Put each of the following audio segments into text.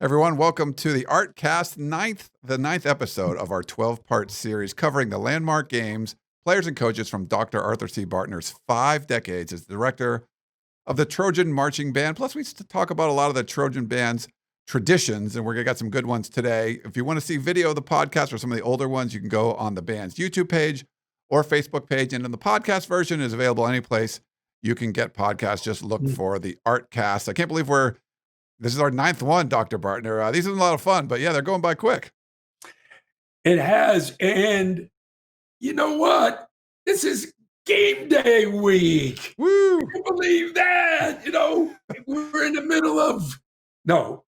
Everyone, welcome to the ARTCAST, the ninth episode of our 12-part series covering the landmark games, players, and coaches from Dr. Arthur C. Bartner's 5 decades as director of the Trojan Marching Band. Plus, we talk about a lot of the Trojan Band's traditions, and we're going to get some good ones today. If you want to see video of the podcast or some of the older ones, you can go on the band's YouTube page or Facebook page, and then the podcast version is available any place you can get podcasts. Just look for the ARTCAST. I can't believe this is our 9th one, Dr. Bartner. These are a lot of fun, but yeah, they're going by quick. It has. And you know what? This is game day week. Woo! Can you believe that? We're in the middle of,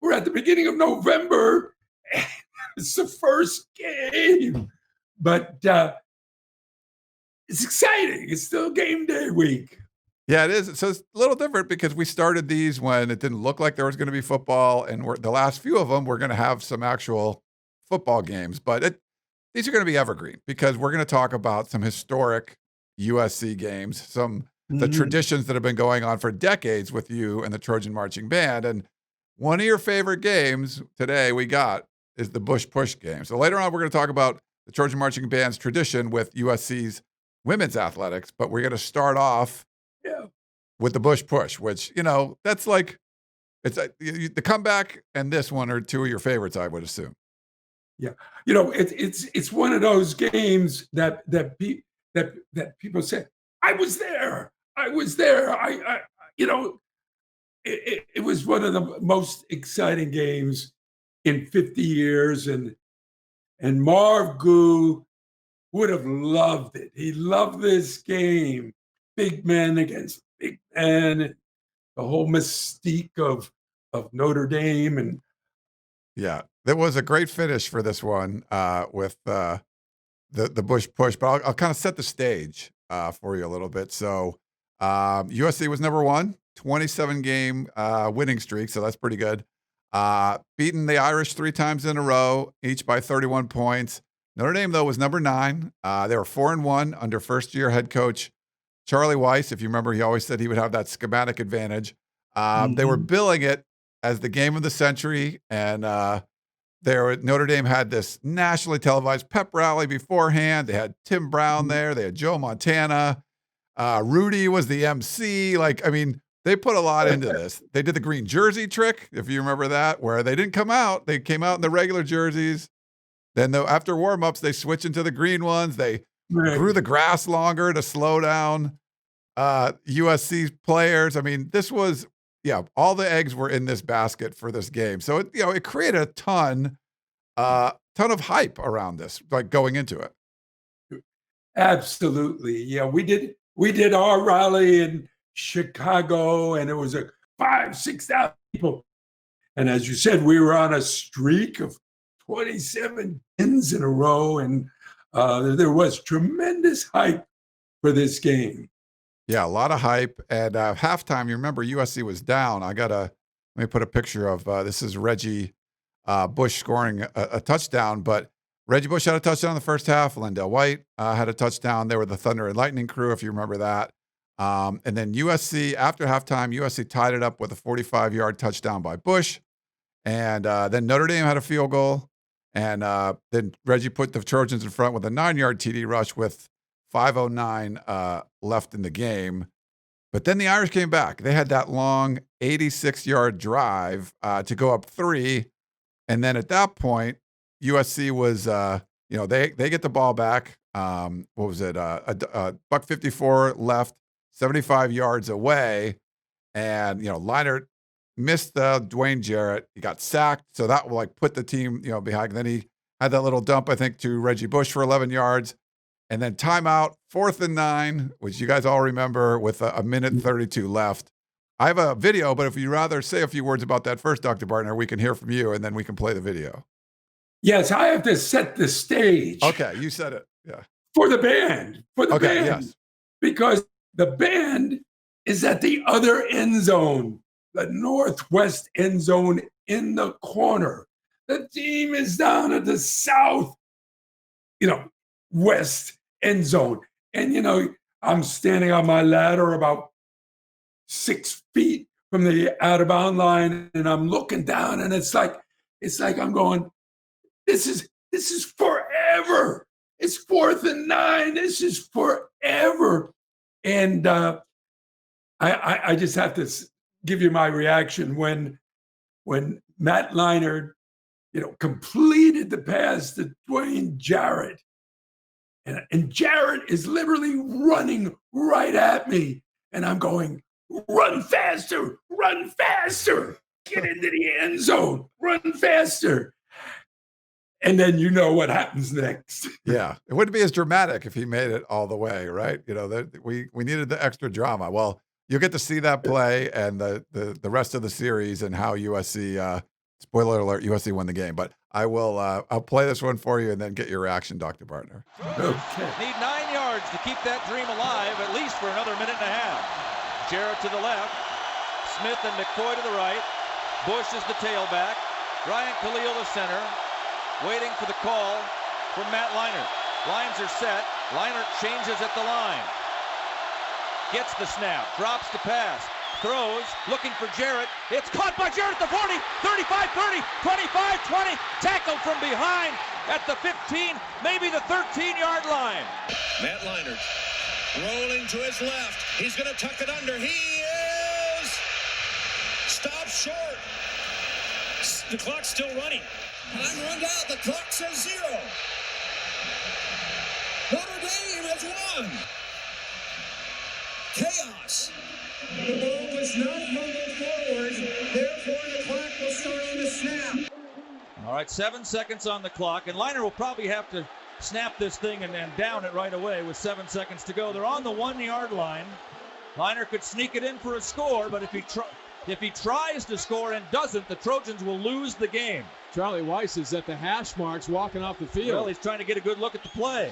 we're at the beginning of November. It's the first game. But it's exciting. It's still game day week. Yeah, it is. So it's a little different because we started these when it didn't look like there was going to be football, and the last few of them, we're going to have some actual football games. But these are going to be evergreen because we're going to talk about some historic USC games, the traditions that have been going on for decades with you and the Trojan Marching Band. And one of your favorite games today we got is the Bush Push game. So later on, we're going to talk about the Trojan Marching Band's tradition with USC's women's athletics, but we're going to start off with the Bush Push, which, that's like, it's the comeback and this one are two of your favorites, I would assume. Yeah. It's one of those games that people say, I was there. It was one of the most exciting games in 50 years. And Marv Goo would have loved it. He loved this game. Big men against big men, the whole mystique of Notre Dame. And yeah, there was a great finish for this one with the Bush Push, but I'll kind of set the stage for you a little bit. So USC was number 1, 27-game winning streak, so that's pretty good. Beaten the Irish 3 times in a row, each by 31 points. Notre Dame, though, was number 9. They were 4-1 under first-year head coach Charlie Weiss. If you remember, he always said he would have that schematic advantage. They were billing it as the game of the century, and Notre Dame had this nationally televised pep rally beforehand. They had Tim Brown there. They had Joe Montana. Rudy was the MC. They put a lot into this. They did the green jersey trick, if you remember that, where they didn't come out. They came out in the regular jerseys. Then after warm-ups, they switched into the green ones. They grew the grass longer to slow down USC players. This was, all the eggs were in this basket for this game. So it created a ton of hype around this, going into it. Absolutely. Yeah, we did our rally in Chicago, and it was 5,000-6,000 people. And as you said, we were on a streak of 27 wins in a row, and there was tremendous hype for this game. Yeah, a lot of hype. And halftime, you remember USC was down. Let me put a picture of this is Reggie Bush scoring a touchdown, but Reggie Bush had a touchdown in the first half. Lendell White had a touchdown. They were the Thunder and Lightning crew, if you remember that. And then USC, after halftime, USC tied it up with a 45-yard touchdown by Bush. And then Notre Dame had a field goal. And then Reggie put the Trojans in front with a 9-yard TD rush with 5:09 left in the game. But then the Irish came back. They had that long 86-yard drive to go up 3. And then at that point, USC was, they get the ball back. What was it? $154 left, 75 yards away. And, Leinart missed Dwayne Jarrett. He got sacked. So that will put the team, behind. And then he had that little dump, I think, to Reggie Bush for 11 yards. And then timeout, 4th and 9, which you guys all remember, with a minute and 32 left. I have a video, but if you'd rather say a few words about that first, Dr. Bartner, we can hear from you, and then we can play the video. Yes, I have to set the stage. Okay, you said it. Yeah. For the band. Band. Yes. Because the band is at the other end zone, the northwest end zone in the corner. The team is down at the south, west end zone. And, I'm standing on my ladder about 6 feet from the out of bound line, and I'm looking down, and it's like It's like I'm going, this is forever. It's 4th and 9. This is forever. And I just have to give you my reaction when Matt Leinart, completed the pass to Dwayne Jarrett. And Jarrett is literally running right at me. And I'm going, run faster, get into the end zone, run faster. And then you know what happens next. Yeah. It wouldn't be as dramatic if he made it all the way, right? We needed the extra drama. Well, you'll get to see that play and the rest of the series and how USC, spoiler alert, USC won the game. But I'll play this one for you and then get your reaction, Dr. Bartner. Okay. Need 9 yards to keep that dream alive, at least for another minute and a half. Jarrett to the left, Smith and McCoy to the right. Bush is the tailback. Ryan Khalil the center. Waiting for the call from Matt Leinart. Lines are set. Leinart changes at the line. Gets the snap. Drops the pass. Throws. Looking for Jarrett. It's caught by Jarrett at the 40, 35, 30, 25, 20. Tackled from behind at the 15, maybe the 13-yard line. Matt Leinart rolling to his left. He's going to tuck it under. He is stopped short. The clock's still running. Time runs out. The clock says 0. Notre Dame has won. Chaos. The ball was not moving forward. Therefore, the clock will start on the snap. All right, 7 seconds on the clock, and Leinart will probably have to snap this thing and down it right away with 7 seconds to go. They're on the 1-yard line. Leinart could sneak it in for a score, but if he tries to score and doesn't, the Trojans will lose the game. Charlie Weiss is at the hash marks walking off the field. Well, he's trying to get a good look at the play.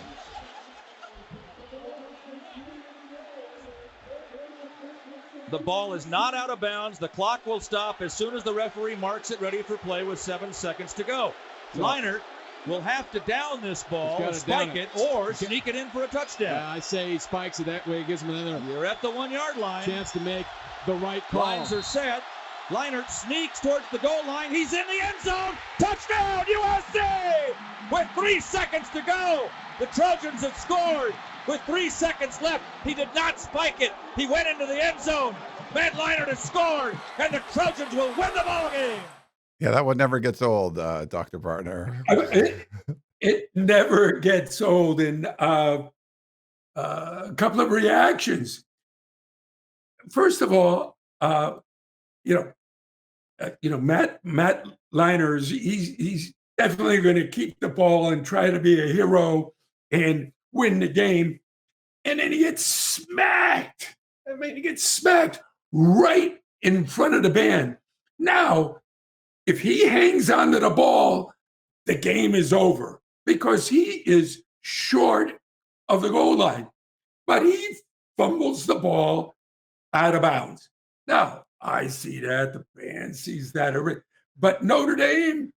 The ball is not out of bounds. The clock will stop as soon as the referee marks it ready for play with 7 seconds to go. Leinart will have to down this ball, spike it, or sneak it in for a touchdown. I say he spikes it that way. It gives him another You're at the 1-yard line. chance to make the right call. Lines are set. Leinart sneaks towards the goal line. He's in the end zone. Touchdown, USC! With 3 seconds to go, the Trojans have scored. With 3 seconds left, he did not spike it. He went into the end zone. Matt Leinart has scored, and the Trojans will win the ball game. Yeah, that one never gets old, Dr. Bartner. It never gets old. And a couple of reactions. First of all, Matt Leinart, he's definitely going to keep the ball and try to be a hero and win the game. And then he gets smacked. He gets smacked right in front of the band. Now, if he hangs onto the ball, the game is over because he is short of the goal line. But he fumbles the ball out of bounds. Now, I see that. The band sees that. But Notre Dame,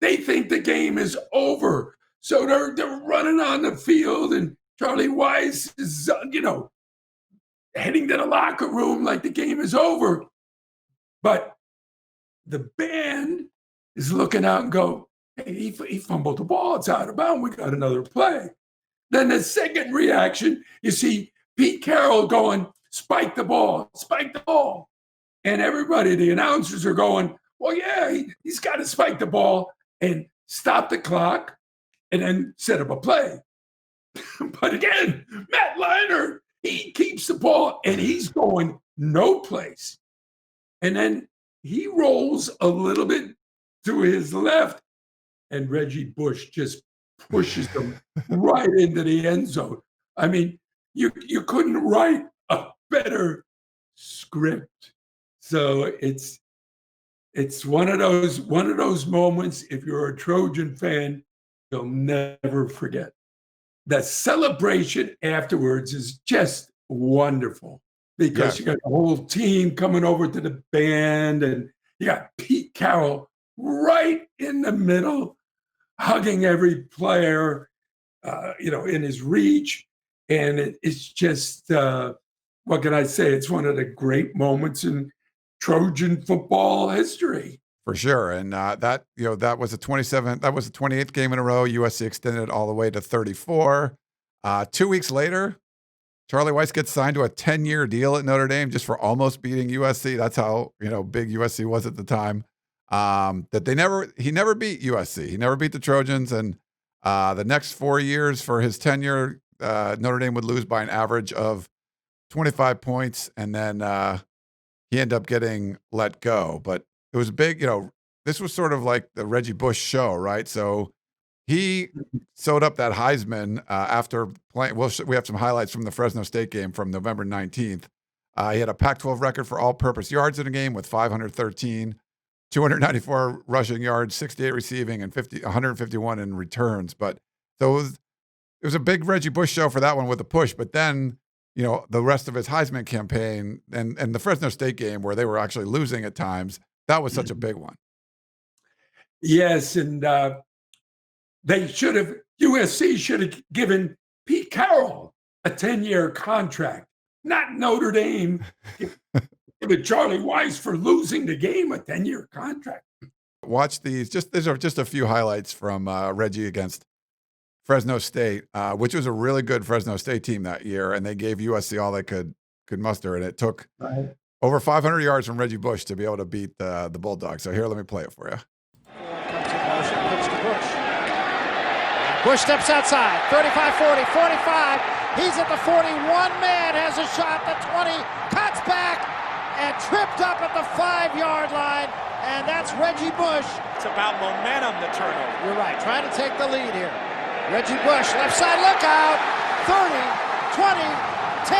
they think the game is over. So they're running on the field, and Charlie Weiss is, heading to the locker room like the game is over. But the band is looking out and go, hey, he fumbled the ball. It's out of bounds. We got another play. Then the second reaction, you see Pete Carroll going, spike the ball. And everybody, the announcers are going, well, yeah, he's got to spike the ball and stop the clock and then set up a play. But again, Matt Leinart, he keeps the ball and he's going no place. And then he rolls a little bit to his left, and Reggie Bush just pushes him right into the end zone. I mean, you couldn't write a better script. So it's one of those moments, if you're a Trojan fan, you'll never forget. The celebration afterwards is just wonderful because you got the whole team coming over to the band, and you got Pete Carroll right in the middle, hugging every player, in his reach. And it's just, what can I say? It's one of the great moments in Trojan football history. For sure. And that was the 28th game in a row. USC extended it all the way to 34. 2 weeks later, Charlie Weis gets signed to a 10-year deal at Notre Dame just for almost beating USC. That's how, big USC was at the time. He never beat USC. He never beat the Trojans. And the next 4 years for his tenure, Notre Dame would lose by an average of 25 points. And then he ended up getting let go. But it was big, this was sort of like the Reggie Bush show, right? So he sewed up that Heisman after playing. We have some highlights from the Fresno State game from November 19th. He had a Pac-12 record for all-purpose yards in a game with 513, 294 rushing yards, 68 receiving, and 151 in returns. But so it was a big Reggie Bush show for that one with a push. But then, the rest of his Heisman campaign and the Fresno State game where they were actually losing at times, that was such a big one. Yes, and USC should have given Pete Carroll a 10-year contract, not Notre Dame. Give Charlie Weis for losing the game a 10-year contract. Watch these. These are just a few highlights from Reggie against Fresno State, which was a really good Fresno State team that year, and they gave USC all they could muster, and it took over 500 yards from Reggie Bush to be able to beat the Bulldogs. So here, let me play it for you. Bush steps outside, 35, 40, 45. He's at the 41. Man has a shot, the 20, cuts back, and tripped up at the 5-yard line. And that's Reggie Bush. It's about momentum, the turnover. You're right, trying to take the lead here. Reggie Bush, left side, look out. 30, 20, 10,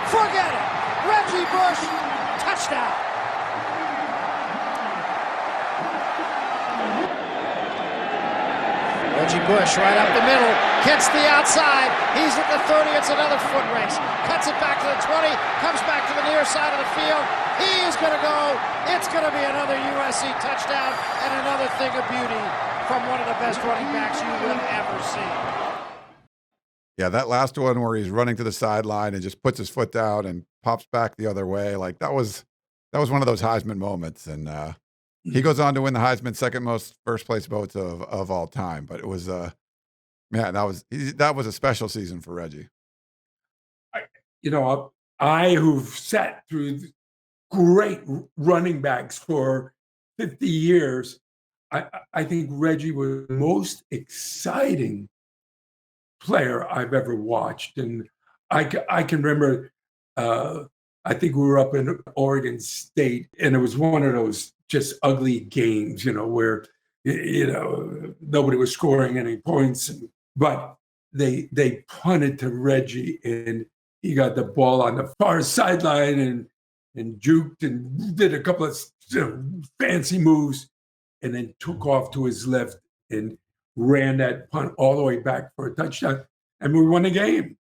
forget it. Reggie Bush, touchdown. Reggie Bush right up the middle, hits the outside. He's at the 30, it's another foot race. Cuts it back to the 20, comes back to the near side of the field. He's going to go. It's going to be another USC touchdown and another thing of beauty from one of the best running backs you will ever see. Yeah, that last one where he's running to the sideline and just puts his foot down and pops back the other way, like that was one of those Heisman moments. And he goes on to win the Heisman, second most first place votes of all time. But it was that was a special season for Reggie. I who've sat through great running backs for 50 years, I think Reggie was the most exciting player I've ever watched. And I can remember, I think we were up in Oregon State, and it was one of those just ugly games, where, nobody was scoring any points. But they punted to Reggie, and he got the ball on the far sideline and juked and did a couple of fancy moves, and then took off to his left and ran that punt all the way back for a touchdown, and we won the game.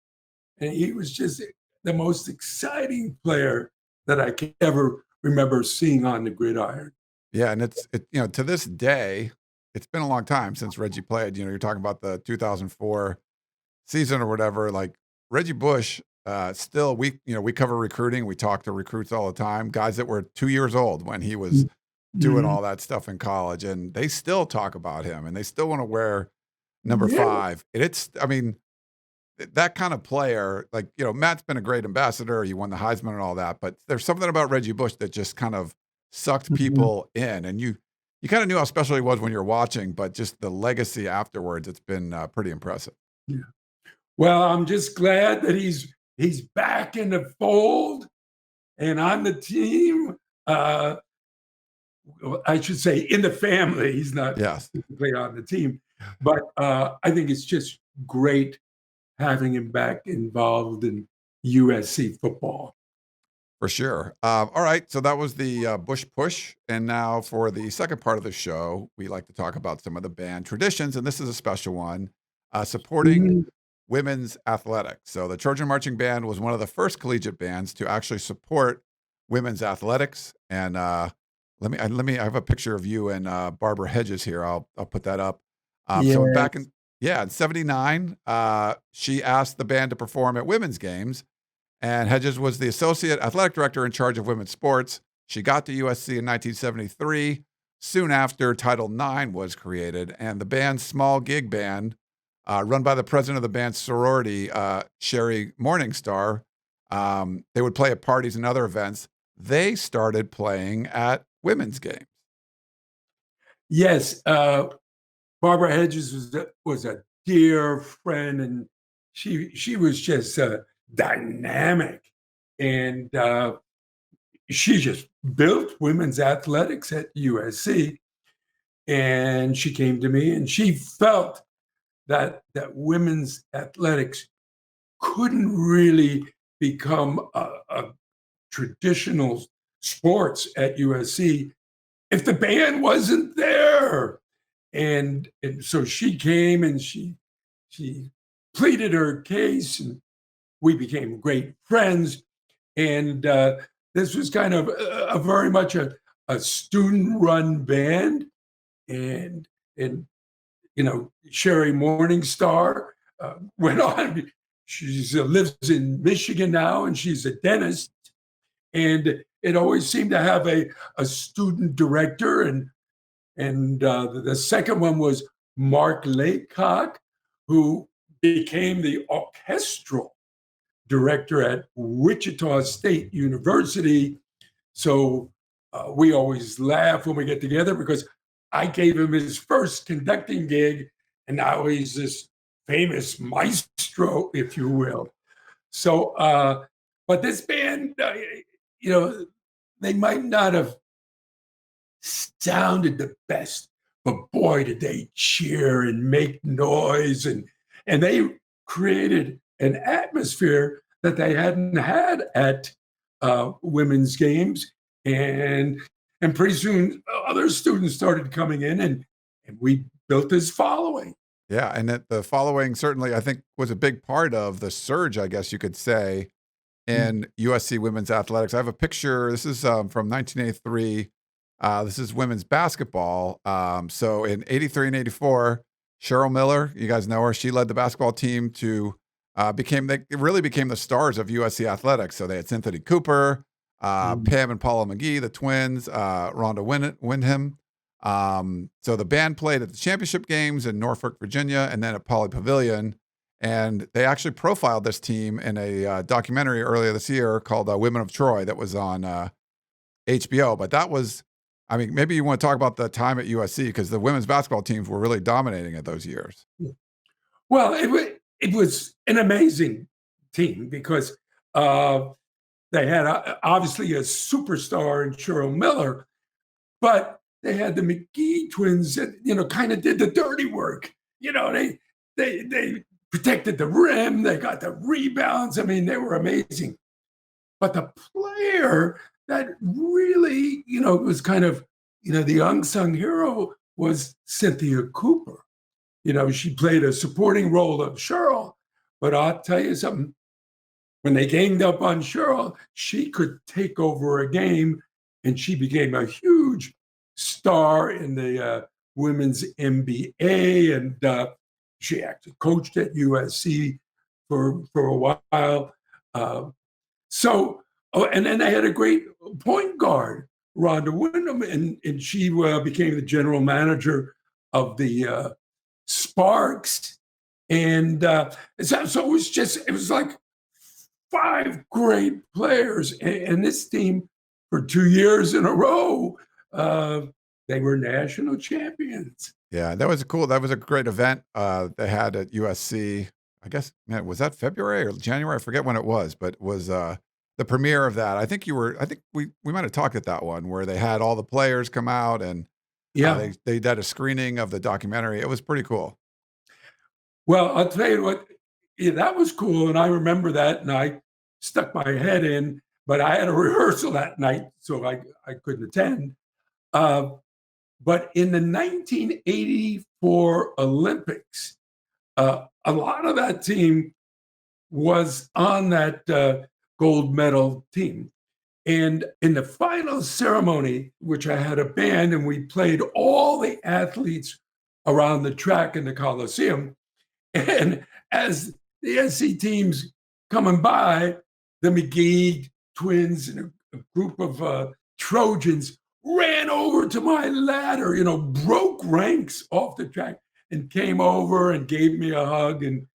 And he was just the most exciting player that I can ever remember seeing on the gridiron. Yeah, and to this day, it's been a long time since Reggie played. You're talking about the 2004 season or whatever. Like Reggie Bush, still we cover recruiting. We talk to recruits all the time, guys that were 2 years old when he was doing all that stuff in college, and they still talk about him, and they still want to wear number 5. And that kind of player, like, Matt's been a great ambassador. He won the Heisman and all that, but there's something about Reggie Bush that just kind of sucked people in. And you kind of knew how special he was when you're watching, but just the legacy afterwards, it's been pretty impressive. Yeah. Well, I'm just glad that he's back in the fold and on the team. I should say in the family. He's not physically on the team, but I think it's just great having him back involved in USC football. For sure. All right. So that was the Bush push. And now for the second part of the show, we like to talk about some of the band traditions. And this is a special one, supporting women's athletics. So the Trojan Marching Band was one of the first collegiate bands to actually support women's athletics. And I have a picture of you and Barbara Hedges here. I'll put that up. So back in 79, she asked the band to perform at women's games. And Hedges was the associate athletic director in charge of women's sports. She got to USC in 1973. soon after Title IX was created, and the band's small gig band, run by the president of the band's sorority, Sherry Morningstar, they would play at parties and other events. They started playing at women's games. Yes, Barbara Hedges was a dear friend, and she was just dynamic, and she just built women's athletics at USC. And she came to me, and she felt that women's athletics couldn't really become a traditional sports at USC if the band wasn't there. And so she came and she pleaded her case, and we became great friends. And this was kind of a very much a student-run band. And Sherry Morningstar went on. She lives in Michigan now, and she's a dentist. And it always seemed to have a student director. And the second one was Mark Laycock, who became the orchestral director at Wichita State University. So we always laugh when we get together, because I gave him his first conducting gig, and now he's this famous maestro, if you will. So, but this band, they might not have sounded the best, but boy, did they cheer and make noise, and they created an atmosphere that they hadn't had at women's games. And pretty soon other students started coming in, and we built this following. Yeah, and that the following certainly, I think, was a big part of the surge, I guess you could say, in USC women's athletics. I have a picture. This is from 1983. This is women's basketball. So in 83 and 84, Cheryl Miller, you guys know her, she led the basketball team to they really became the stars of USC athletics. So they had Cynthia Cooper, Pam and Paula McGee, the twins, Rhonda Wyndham. So the band played at the championship games in Norfolk, Virginia, and then at Pauley Pavilion. And they actually profiled this team in a documentary earlier this year called Women of Troy that was on HBO. But that was, I mean, maybe you want to talk about the time at USC, because the women's basketball teams were really dominating at those years. Well, it was an amazing team, because they had obviously a superstar in Cheryl Miller, but they had the McGee twins that, kind of did the dirty work. They protected the rim, they got the rebounds. I mean, they were amazing. But the player that really, was kind of, the unsung hero was Cynthia Cooper. She played a supporting role of Cheryl, but I'll tell you something. When they ganged up on Cheryl, she could take over a game, and she became a huge star in the women's NBA, and she actually coached at USC for a while. And then they had a great point guard, Rhonda Wyndham, and she became the general manager of the Sparks. And so it was like 5 great players. And this team, for 2 years in a row, they were national champions. Yeah, that was a great event they had at USC. I guess, man, was that February or January? I forget when it was, but it was the premiere of that. I think we might have talked at that one where they had all the players come out, and they did a screening of the documentary. It was pretty cool. Well, I'll tell you what, that was cool. And I remember that, and I stuck my head in, but I had a rehearsal that night, so I couldn't attend. But in the 1984 Olympics, a lot of that team was on that gold medal team. And in the final ceremony, which I had a band, and we played all the athletes around the track in the Coliseum. And as the SC teams coming by, the McGee twins and a group of Trojans ran over to my ladder, broke ranks off the track and came over and gave me a hug. And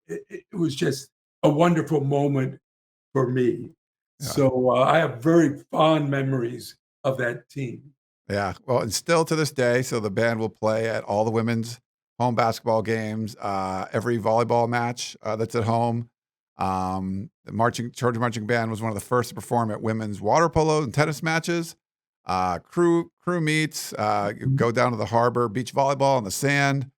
it was just a wonderful moment for me. Yeah. So I have very fond memories of that team. Yeah. Well, and still to this day, so the band will play at all the women's home basketball games, every volleyball match that's at home. The Trojan Marching Band was one of the first to perform at women's water polo and tennis matches. Crew meets, go down to the harbor, beach volleyball on the sand,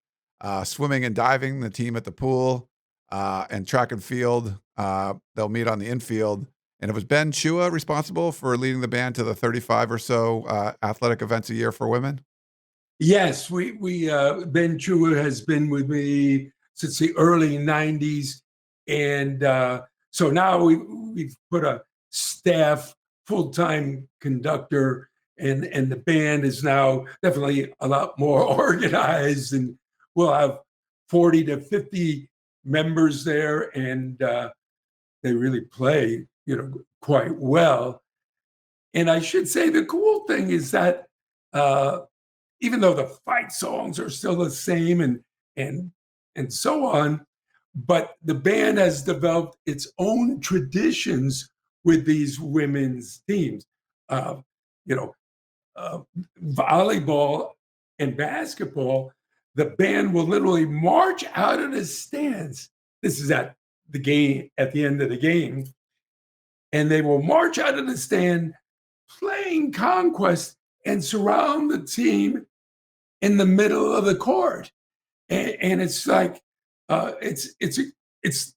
swimming and diving, the team at the pool, and track and field. They'll meet on the infield. And it was Ben Chua responsible for leading the band to the 35 or so athletic events a year for women. Yes, we Ben Chua has been with me since the early 90s. And so now we've put a staff full-time conductor, and the band is now definitely a lot more organized, and we'll have 40 to 50 members there, and they really play, quite well. And I should say the cool thing is that even though the fight songs are still the same and so on, but the band has developed its own traditions with these women's teams. Volleyball and basketball, the band will literally march out of the stands. This is at the end of the game. And they will march out of the stand playing conquest and surround the team in the middle of the court. And it's like, it's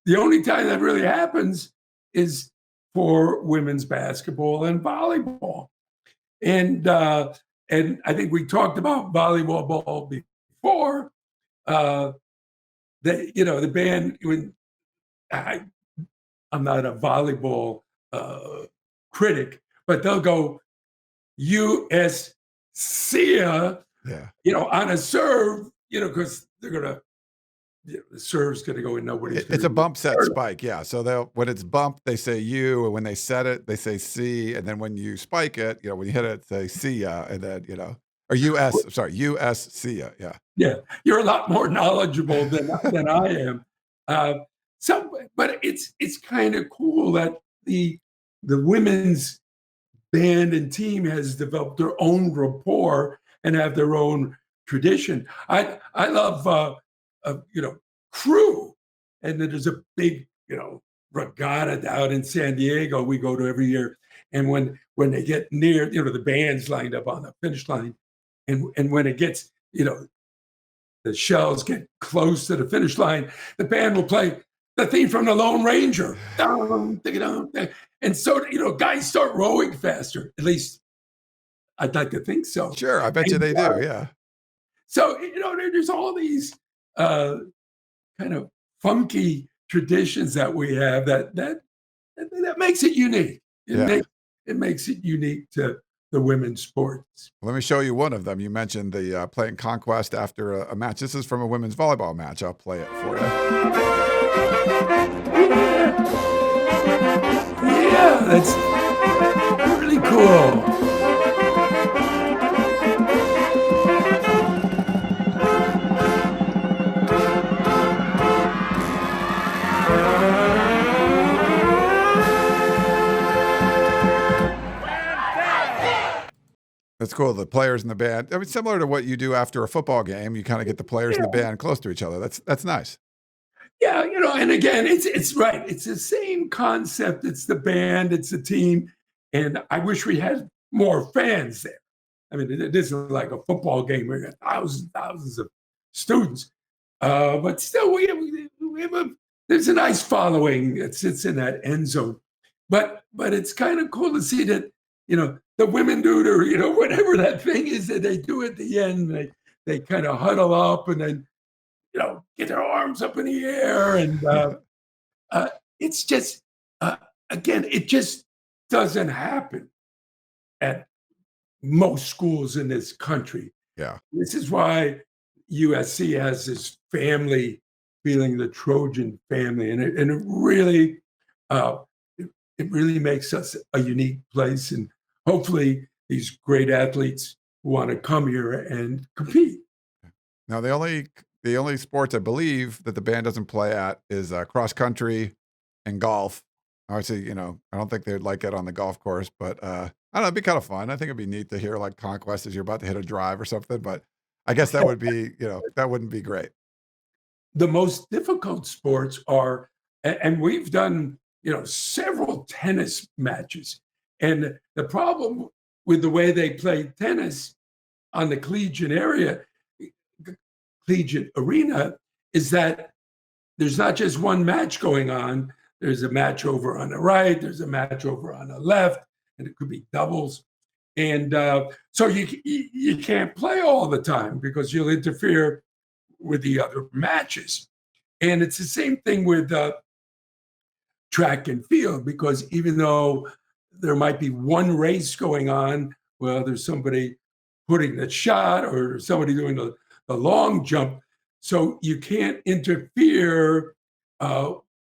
the only time that really happens is for women's basketball and volleyball. And I think we talked about volleyball before. The band, I'm not a volleyball critic, but they'll go USC, on a serve, because they're gonna. The serve's going to go in. It's a bump set spike, yeah. So when it's bumped, they say U, and when they set it, they say C, and then when you spike it, when you hit it, say see ya, and then or US. Sorry, US see ya, yeah. Yeah, you're a lot more knowledgeable than I am. But it's kind of cool that the women's band and team has developed their own rapport and have their own tradition. I love. Crew. And then there's a big, regatta down in San Diego we go to every year. And when they get near, the band's lined up on the finish line. And when it gets, the shells get close to the finish line, the band will play the theme from the Lone Ranger. And so, guys start rowing faster. At least I'd like to think so. Sure, I bet you they do, yeah. So, there's all these kind of funky traditions that we have that makes it unique. It makes it unique to the women's sports. Let me show you one of them. You mentioned the playing conquest after a match. This is from a women's volleyball match. I'll play it for you. Yeah, that's really cool. That's cool. The players in the band. I mean, similar to what you do after a football game, you kind of get the players in the band close to each other. That's nice. Yeah, and again, it's right. It's the same concept. It's the band, it's the team, and I wish we had more fans there. I mean, it isn't like a football game where you got thousands of students, but still, there's a nice following that sits in that end zone. But it's kind of cool to see that the women do their, whatever that thing is that they do at the end. They kind of huddle up and then, get their arms up in the air. And it's just, again, it just doesn't happen at most schools in this country. Yeah. This is why USC has this family feeling, the Trojan family. And it really makes us a unique place. And hopefully these great athletes who want to come here and compete. Now, the only sports I believe that the band doesn't play at is cross country and golf. Obviously, I don't think they'd like it on the golf course, but I don't know, it'd be kind of fun. I think it'd be neat to hear like Conquest as you're about to hit a drive or something, but I guess that would be, that wouldn't be great. The most difficult sports are, and we've done, several tennis matches. And the problem with the way they play tennis on the collegiate arena is that there's not just one match going on. There's a match over on the right, there's a match over on the left, and it could be doubles. And so you can't play all the time because you'll interfere with the other matches. And it's the same thing with track and field, because even though there might be one race going on, well, there's somebody putting the shot or somebody doing the long jump. So you can't interfere,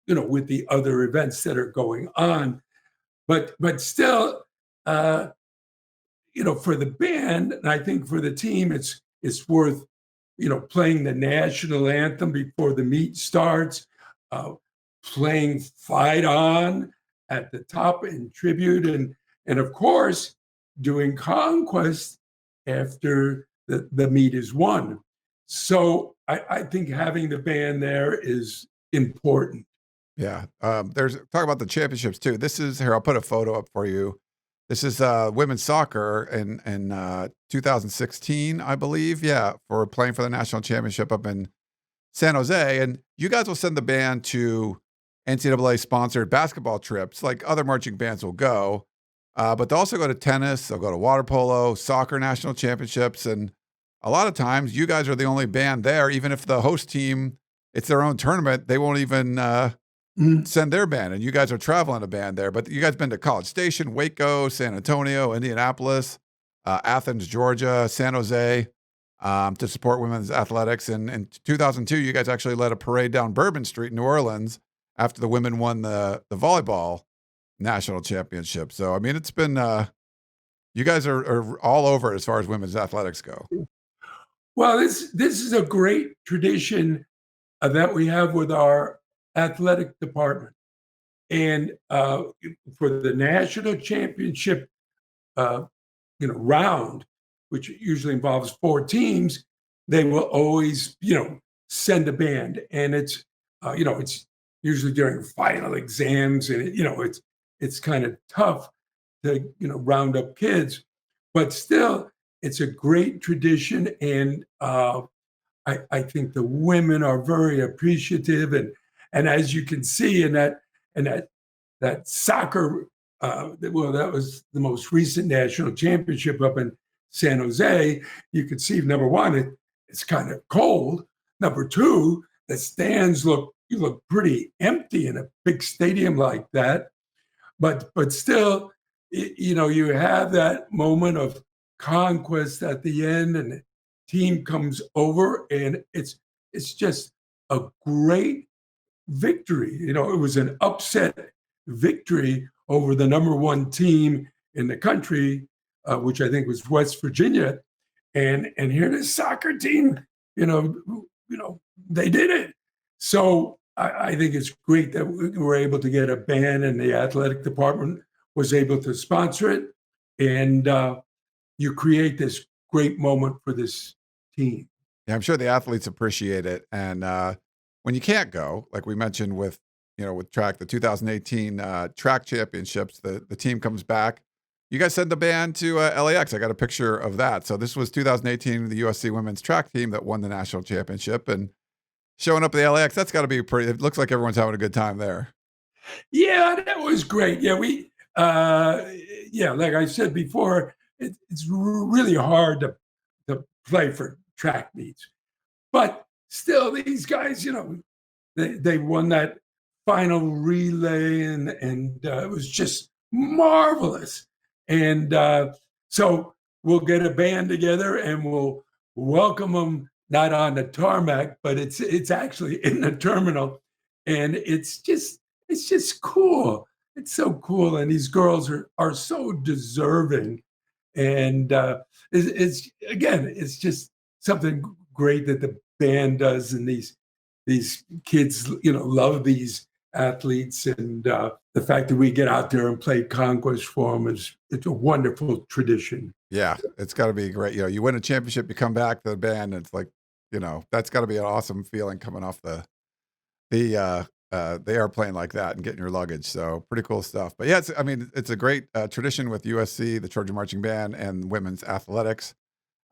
with the other events that are going on. But still, for the band, and I think for the team, it's worth, playing the national anthem before the meet starts, playing Fight On at the top in tribute, and of course, doing Conquest after the meet is won. So I think having the band there is important. Yeah. There's talk about the championships too. This is here. I'll put a photo up for you. This is women's soccer in 2016, I believe. Yeah, for playing for the national championship up in San Jose. And you guys will send the band to NCAA sponsored basketball trips, like other marching bands will go. But they'll also go to tennis. They'll go to water polo, soccer national championships, and a lot of times you guys are the only band there. Even if the host team, it's their own tournament, they won't even send their band, and you guys are traveling a band there. But you guys been to College Station, Waco, San Antonio, Indianapolis, Athens, Georgia, San Jose, to support women's athletics. And in 2002, you guys actually led a parade down Bourbon Street in New Orleans after the women won the volleyball national championship. So, I mean, it's been, you guys are all over as far as women's athletics go. Well, this is a great tradition that we have with our athletic department. And for the national championship, round, which usually involves 4 teams, they will always, send a band. And it's, it's usually during final exams, and it's kind of tough to, round up kids, but still, it's a great tradition. And I think the women are very appreciative, and as you can see in that soccer, that was the most recent national championship up in San Jose. You could see, number one, it's kind of cold. Number two, the stands look pretty empty in a big stadium like that. But still, you have that moment of conquest at the end, and the team comes over, and it's just a great victory. It was an upset victory over the number 1 team in the country, which I think was West Virginia. And here the soccer team, they did it. So I think it's great that we were able to get a band, and the athletic department was able to sponsor it. And you create this great moment for this team. Yeah, I'm sure the athletes appreciate it. And when you can't go, like we mentioned with track, the 2018 track championships, the team comes back. You guys sent the band to LAX. I got a picture of that. So this was 2018, the USC women's track team that won the national championship, and showing up at the LAX. That's got to be it looks like everyone's having a good time there. Yeah, that was great. Yeah, we, like I said before, it's really hard to play for track meets, but still, these guys, they won that final relay, and it was just marvelous. And so we'll get a band together, and we'll welcome them, not on the tarmac, but it's actually in the terminal, and it's just cool. It's so cool, and these girls are so deserving And it's just something great that the band does, and these kids, love these athletes, and the fact that we get out there and play conquest for them it's a wonderful tradition. Yeah, it's got to be great. You win a championship, you come back to the band, and it's like, that's got to be an awesome feeling coming off the airplane like that and getting your luggage. So pretty cool stuff. But yeah, it's a great tradition with USC, the Trojan Marching Band, and women's athletics.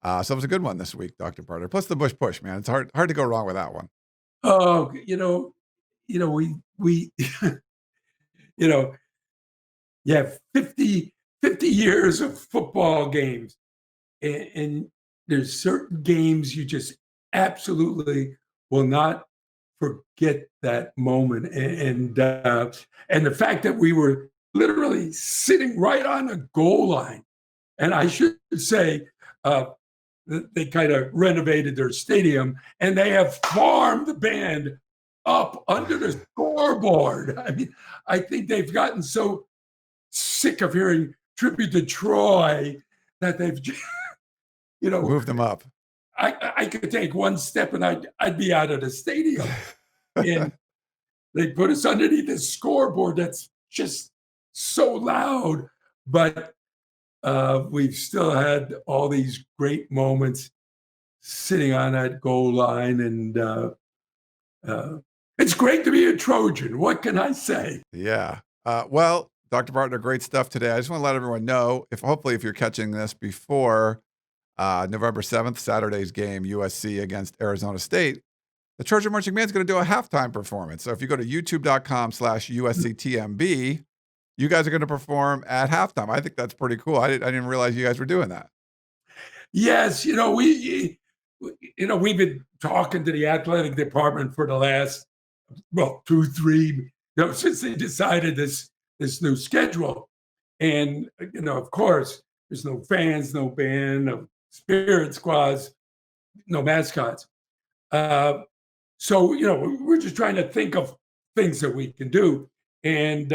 So it was a good one this week, Dr. Bartner. Plus the Bush push, man. It's hard to go wrong with that one. Oh, we you have 50 years of football games, and there's certain games you just absolutely will not forget that moment. And the fact that we were literally sitting right on the goal line, and I should say, they kind of renovated their stadium, and they have farmed the band up under the scoreboard. I mean, I think they've gotten so sick of hearing tribute to Troy that they've, moved them up. I could take one step and I'd be out of the stadium. And they put us underneath the scoreboard that's just so loud. But we've still had all these great moments sitting on that goal line. And it's great to be a Trojan. What can I say? Yeah. Well, Dr. Bartner, great stuff today. I just want to let everyone know, hopefully if you're catching this before November 7th, Saturday's game, USC against Arizona State, the Trojan Marching Band is going to do a halftime performance. So if you go to youtube.com/USCTMB, you guys are going to perform at halftime. I think that's pretty cool. I didn't realize you guys were doing that. Yes. We've been talking to the athletic department for the last, 2, 3, since they decided this new schedule. And, of course, there's no fans, no band, no spirit squads, no mascots. So, we're just trying to think of things that we can do. And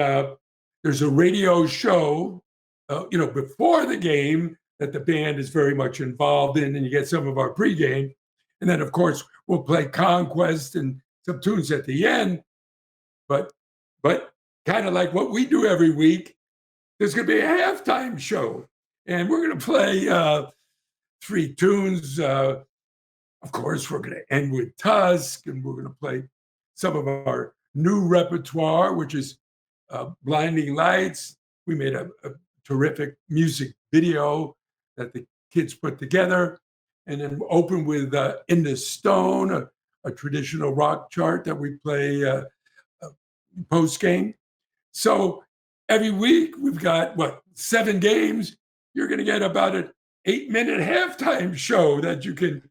there's a radio show, before the game that the band is very much involved in, and you get some of our pregame. And then, of course, we'll play Conquest and some tunes at the end. But kind of like what we do every week, there's going to be a halftime show. And we're going to play 3 tunes. Of course, we're going to end with Tusk, and we're going to play some of our new repertoire, which is Blinding Lights. We made a terrific music video that the kids put together, and then open with In the Stone, a traditional rock chart that we play post-game. So every week we've got, 7 games. You're going to get about an 8-minute halftime show that you can,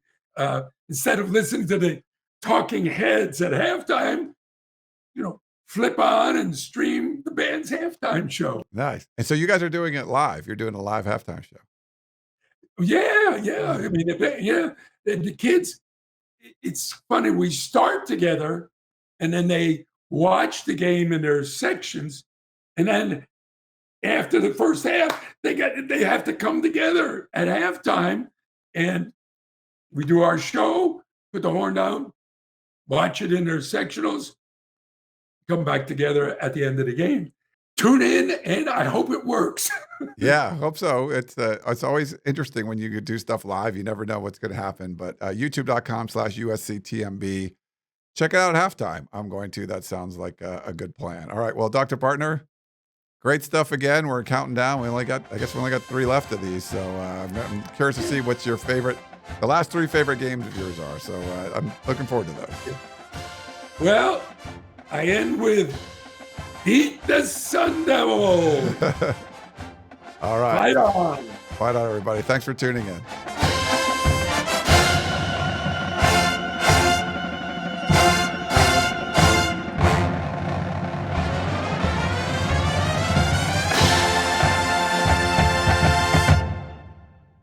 instead of listening to the talking heads at halftime, flip on and stream the band's halftime show. Nice. And so you guys are doing it live. You're doing a live halftime show. Yeah. I mean, the kids, it's funny. We start together, and then they watch the game in their sections. And then after the first half, they have to come together at halftime, and we do our show, put the horn down, watch it in their sectionals, come back together at the end of the game. Tune in, and I hope it works. Yeah, I hope so. It's always interesting when you do stuff live. You never know what's going to happen. But youtube.com/USCTMB. Check it out at halftime. I'm going to. That sounds like a good plan. All right. Well, Dr. Bartner, great stuff again. We're counting down. We only got 3 left of these. So I'm curious to see what's your favorite. The last 3 favorite games of yours are. So I'm looking forward to those. Well, I end with Beat the Sun Devil. All right. Fight on. Fight on, everybody. Thanks for tuning in.